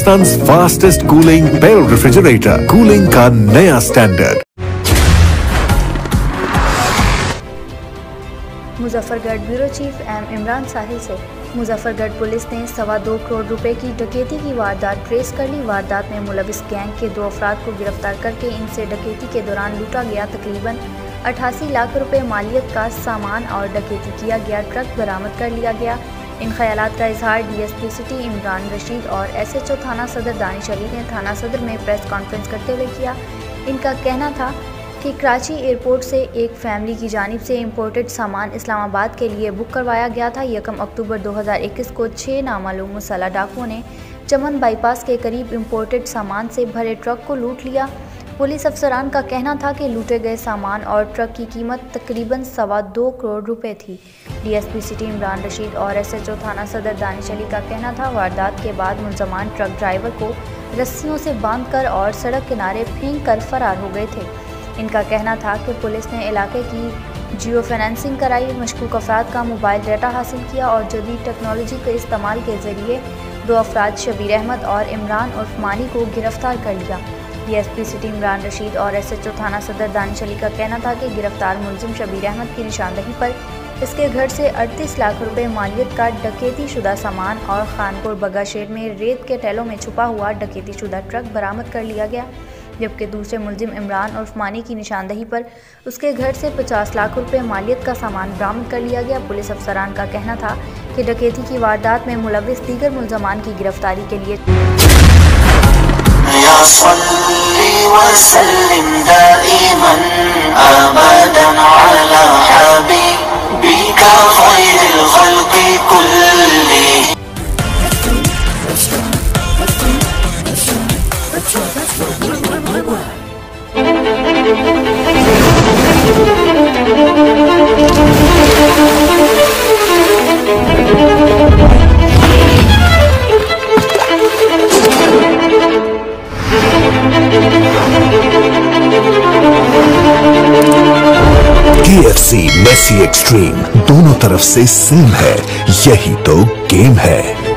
Sons fastest cooling barrel refrigerator, cooling का नया standard. Muzaffargarh bureau chief M Imran Sahil से Muzaffargarh police ने 2.25 करोड़ रुपए की डकैती की वारदात ट्रेस कर ली। वारदात में मुलविस गैंग के 2 अफराद को गिरफ्तार करके इनसे डकैती के दौरान लूटा गया तकरीबन 88 लाख रुपए मालियत का सामान और डकैती किया गया ट्रक बरामद कर लिया गया। इन ख्यालात का इजहार डीएसपी सिटी इमरान रशीद और एसएचओ थाना सदर दानिश अली ने थाना सदर में प्रेस कॉन्फ्रेंस करते हुए किया। इनका कहना था कि कराची एयरपोर्ट से एक फैमिली की जानिब से इम्पोर्टेड सामान इस्लामाबाद के लिए बुक करवाया गया था। 1 अक्टूबर 2021 को 6 नामालूम मुसल्लह डाकुओं ने चमन बाईपास के करीब इम्पोर्टेड सामान से भरे ट्रक को लूट लिया। पुलिस अफसरान का कहना था कि लूटे गए सामान और ट्रक की कीमत तकरीबन 2.25 करोड़ रुपए थी। डीएसपी सिटी इमरान रशीद और एसएचओ थाना सदर दानिश अली का कहना था वारदात के बाद मुलजमान ट्रक ड्राइवर को रस्सियों से बांधकर और सड़क किनारे फेंक कर फरार हो गए थे। इनका कहना था कि पुलिस ने इलाके की जियो फाइनेंसिंग कराई, मशकूक अफराद का मोबाइल डाटा हासिल किया और जदीद टेक्नोलॉजी के इस्तेमाल के जरिए 2 अफराद शबीर अहमद और इमरान उर्फ मानी को गिरफ्तार कर लिया। डीएसपी सिटी इमरान रशीद और एसएचओ थाना सदर दानिश अली का कहना था कि गिरफ्तार मुलजिम शबीर अहमद की निशानदही पर इसके घर से 38 लाख रुपए मालियत का डकैती शुदा सामान और खानपुर बगाशेर में रेत के टैलों में छुपा हुआ डकैती शुदा ट्रक बरामद कर लिया गया, जबकि दूसरे मुलजिम इमरान उर्फ मानी की निशानदही पर उसके घर से 50 लाख रुपए मालियत का सामान बरामद कर लिया गया। पुलिस अफसरान का कहना था कि डकैती की वारदात में मुलविस दीगर मुलजमान की गिरफ्तारी के लिए KFC मेसी एक्सट्रीम दोनों तरफ से सेम है, यही तो गेम है।